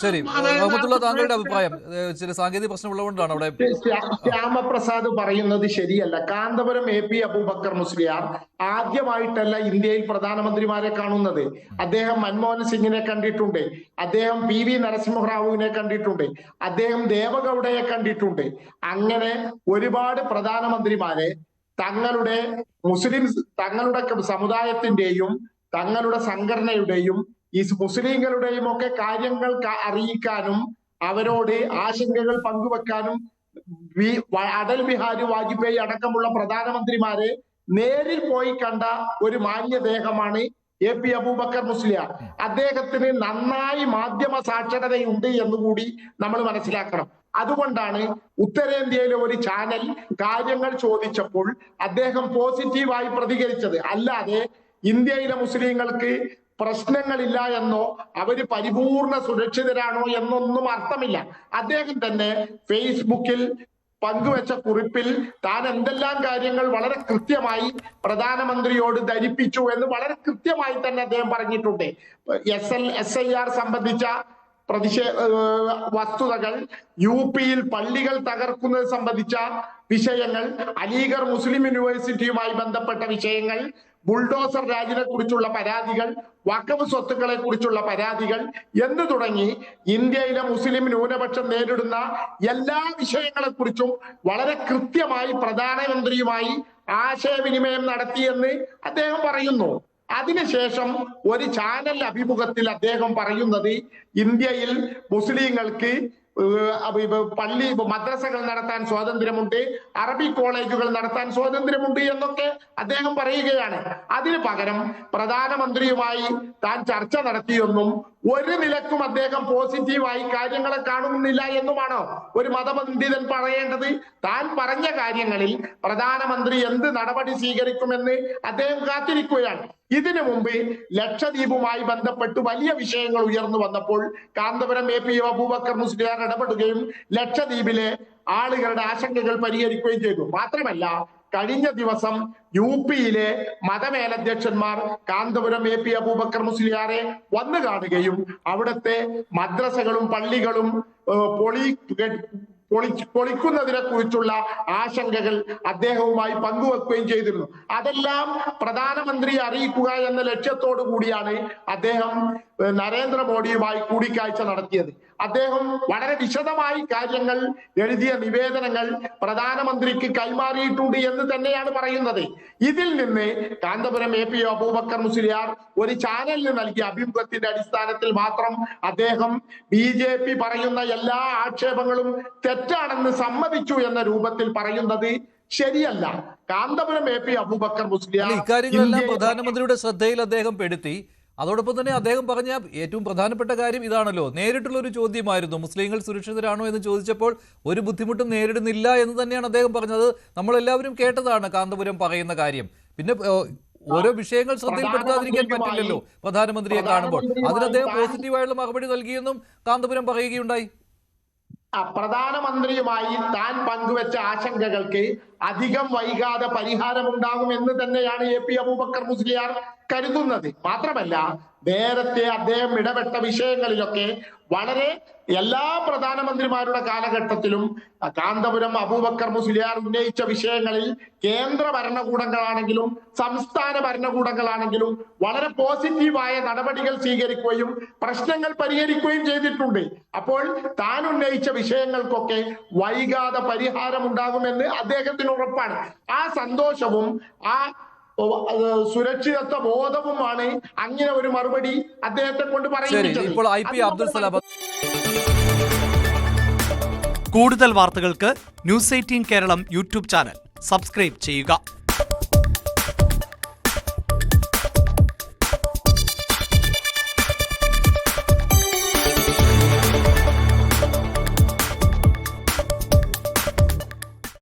ശരി, റഹ്മത്തുള്ള താങ്കളുടെ അഭിപ്രായം. ചില സാങ്കേതിക പ്രശ്നമുള്ളതുകൊണ്ടാണ് അവിടെ. ശ്യാമപ്രസാദ് പറയുന്നത് ശരിയല്ല. കാന്തപുരം AP അബൂബക്കർ മുസ്ലിയാർ ആദ്യമായിട്ടല്ല ഇന്ത്യയിൽ പ്രധാനമന്ത്രിമാരെ കാണുന്നത്. അദ്ദേഹം മൻമോഹൻ സിംഗിനെ കണ്ടിട്ടുണ്ട്, അദ്ദേഹം PV നരസിംഹറാവുവിനെ കണ്ടിട്ടുണ്ട്, അദ്ദേഹം ദേവഗൌഡയെ കണ്ടിട്ടുണ്ട്. അങ്ങനെ ഒരുപാട് പ്രധാനമന്ത്രിമാരെ തങ്ങളുടെ തങ്ങളുടെ സമുദായത്തിന്റെയും തങ്ങളുടെ സംഘടനയുടെയും ഈ മുസ്ലിങ്ങളുടെയും ഒക്കെ കാര്യങ്ങൾ അറിയിക്കാനും അവരോട് ആശങ്കകൾ പങ്കുവെക്കാനും അടൽ ബിഹാരി വാജ്പേയി അടക്കമുള്ള പ്രധാനമന്ത്രിമാരെ നേരിൽ പോയി കണ്ട ഒരു മാന്യദേഹമാണ് AP അബൂബക്കർ മുസ്ലിയാർ. അദ്ദേഹത്തിന് നന്നായി മാധ്യമ സാക്ഷരതയുണ്ട് എന്നുകൂടി നമ്മൾ മനസ്സിലാക്കണം. അതുകൊണ്ടാണ് ഉത്തരേന്ത്യയിലെ ഒരു ചാനൽ കാര്യങ്ങൾ ചോദിച്ചപ്പോൾ അദ്ദേഹം പോസിറ്റീവായി പ്രതികരിച്ചത്. അല്ലാതെ ഇന്ത്യയിലെ മുസ്ലിങ്ങൾക്ക് പ്രശ്നങ്ങളില്ല എന്നോ അവര് പരിപൂർണ സുരക്ഷിതരാണോ എന്നൊന്നും അർത്ഥമില്ല. അദ്ദേഹം തന്നെ ഫേസ്ബുക്കിൽ പങ്കുവെച്ച കുറിപ്പിൽ താൻ എന്തെല്ലാം കാര്യങ്ങൾ വളരെ കൃത്യമായി പ്രധാനമന്ത്രിയോട് ധരിപ്പിച്ചു എന്ന് വളരെ കൃത്യമായി തന്നെ അദ്ദേഹം പറഞ്ഞിട്ടുണ്ട്. SIR സംബന്ധിച്ച വസ്തുതകൾ, UP യിൽ പള്ളികൾ തകർക്കുന്നത് സംബന്ധിച്ച വിഷയങ്ങൾ, അലിഗർ മുസ്ലിം യൂണിവേഴ്സിറ്റിയുമായി ബന്ധപ്പെട്ട വിഷയങ്ങൾ, ബുൾഡോസർ രാജിനെ കുറിച്ചുള്ള പരാതികൾ, വഖഫ് സ്വത്തുക്കളെ കുറിച്ചുള്ള പരാതികൾ എന്ന് തുടങ്ങി ഇന്ത്യയിലെ മുസ്ലിം ന്യൂനപക്ഷം നേരിടുന്ന എല്ലാ വിഷയങ്ങളെ കുറിച്ചും വളരെ കൃത്യമായി പ്രധാനമന്ത്രിയുമായി ആശയവിനിമയം നടത്തിയെന്ന് അദ്ദേഹം പറയുന്നു. അതിനുശേഷം ഒരു ചാനൽ അഭിമുഖത്തിൽ അദ്ദേഹം പറയുന്നത് ഇന്ത്യയിൽ മുസ്ലിങ്ങൾക്ക് മദ്രസകൾ നടത്താൻ സ്വാതന്ത്ര്യമുണ്ട്, അറബി കോളേജുകൾ നടത്താൻ സ്വാതന്ത്ര്യമുണ്ട് എന്നൊക്കെ അദ്ദേഹം പറയുകയാണ്. അതിനു പകരം പ്രധാനമന്ത്രിയുമായി താൻ ചർച്ച നടത്തിയെന്നും ഒരു നിലക്കും അദ്ദേഹം പോസിറ്റീവായി കാര്യങ്ങളെ കാണുന്നില്ല എന്നുമാണോ ഒരു മതപണ്ഡിതൻ പറയേണ്ടത്? താൻ പറഞ്ഞ കാര്യങ്ങളിൽ പ്രധാനമന്ത്രി എന്ത് നടപടി സ്വീകരിക്കുമെന്ന് അദ്ദേഹം കാത്തിരിക്കുകയാണ്. ഇതിനു മുമ്പ് ലക്ഷദ്വീപുമായി ബന്ധപ്പെട്ട് വലിയ വിഷയങ്ങൾ ഉയർന്നു വന്നപ്പോൾ കാന്തപുരം AP അബൂബക്കർ മുസ്ലിയാർ ഇടപെടുകയും ലക്ഷദ്വീപിലെ ആളുകളുടെ ആശങ്കകൾ പരിഹരിക്കുകയും ചെയ്തു. മാത്രമല്ല, കഴിഞ്ഞ ദിവസം UP യിലെ മതമേലധ്യക്ഷന്മാർ കാന്തപുരം AP അബൂബക്കർ മുസ്ലിയാരെ വന്നു കാണുകയും അവിടുത്തെ മദ്രസകളും പള്ളികളും പൊളിക്കുന്നതിനെ കുറിച്ചുള്ള ആശങ്കകൾ അദ്ദേഹവുമായി പങ്കുവെക്കുകയും ചെയ്തിരുന്നു. അതെല്ലാം പ്രധാനമന്ത്രിയെ അറിയിക്കുക എന്ന ലക്ഷ്യത്തോടു കൂടിയാണ് അദ്ദേഹം നരേന്ദ്രമോദിയുമായി കൂടിക്കാഴ്ച നടത്തിയത്. അദ്ദേഹം വളരെ വിശദമായി കാര്യങ്ങൾ എഴുതിയ നിവേദനങ്ങൾ പ്രധാനമന്ത്രിക്ക് കൈമാറിയിട്ടുണ്ട് എന്ന് തന്നെയാണ് പറയുന്നത്. ഇതിൽ നിന്ന് കാന്തപുരം AP അബൂബക്കർ മുസ്ലിയാർ ഒരു ചാനലിന് നൽകിയ അഭിമുഖത്തിന്റെ അടിസ്ഥാനത്തിൽ മാത്രം അദ്ദേഹം BJP പറയുന്ന എല്ലാ ആക്ഷേപങ്ങളും തെറ്റാണെന്ന് സമ്മതിച്ചു എന്ന രൂപത്തിൽ പറയുന്നത് ശരിയല്ല. കാന്തപുരം AP അബൂബക്കർ മുസ്ലിയാർ ഇക്കാര്യങ്ങളെല്ലാം പ്രധാനമന്ത്രിയുടെ ശ്രദ്ധയിൽ അദ്ദേഹം പെടുത്തി. അതോടൊപ്പം തന്നെ അദ്ദേഹം പറഞ്ഞ ഏറ്റവും പ്രധാനപ്പെട്ട കാര്യം ഇതാണല്ലോ, നേരിട്ടുള്ള ഒരു ചോദ്യമായിരുന്നു, മുസ്ലിങ്ങൾ സുരക്ഷിതരാണോ എന്ന് ചോദിച്ചപ്പോൾ ഒരു ബുദ്ധിമുട്ടും നേരിടുന്നില്ല എന്ന് തന്നെയാണ് അദ്ദേഹം പറഞ്ഞത്. നമ്മളെല്ലാവരും കേട്ടതാണ് കാന്തപുരം പറയുന്ന കാര്യം. പിന്നെ ഓരോ വിഷയങ്ങൾ ശ്രദ്ധയിൽപ്പെടുത്താതിരിക്കാൻ പറ്റില്ലല്ലോ പ്രധാനമന്ത്രിയെ കാണുമ്പോൾ. അതിന് അദ്ദേഹം പോസിറ്റീവായുള്ള മറുപടി നൽകിയെന്നും കാന്തപുരം പറയുകയുണ്ടായി. പ്രധാനമന്ത്രിയുമായി താൻ പങ്കുവെച്ച ആശങ്കകൾക്ക് അധികം വൈകാതെ പരിഹാരമുണ്ടാകുമെന്ന് തന്നെയാണ് AP അബൂബക്കർ മുസ്ലിയാർ കരുതുന്നത്. മാത്രമല്ല, നേരത്തെ അദ്ദേഹം ഇടപെട്ട വിഷയങ്ങളിലൊക്കെ വളരെ എല്ലാ പ്രധാനമന്ത്രിമാരുടെ കാലഘട്ടത്തിലും കാന്തപുരം അബൂബക്കർ മുസ്ലിയാർ ഉന്നയിച്ച വിഷയങ്ങളിൽ കേന്ദ്ര ഭരണകൂടങ്ങളാണെങ്കിലും സംസ്ഥാന ഭരണകൂടങ്ങളാണെങ്കിലും വളരെ പോസിറ്റീവായ നടപടികൾ സ്വീകരിക്കുകയും പ്രശ്നങ്ങൾ പരിഹരിക്കുകയും ചെയ്തിട്ടുണ്ട്. അപ്പോൾ താൻ ഉന്നയിച്ച വിഷയങ്ങൾക്കൊക്കെ വൈകാതെ പരിഹാരമുണ്ടാകുമെന്ന് അദ്ദേഹത്തിന് ഉറപ്പാണ്. ആ സന്തോഷവും ആ സുരക്ഷിതത്വ ബോധവുമാണ് അങ്ങനെ ഒരു മറുപടി അദ്ദേഹത്തെ കൊണ്ട് പറയുന്നത്. ഇപ്പോൾ IP അബ്ദുൽ സലാം. കൂടുതൽ വാർത്തകൾക്ക് News 18 Keralam YouTube channel subscribe ചെയ്യുക.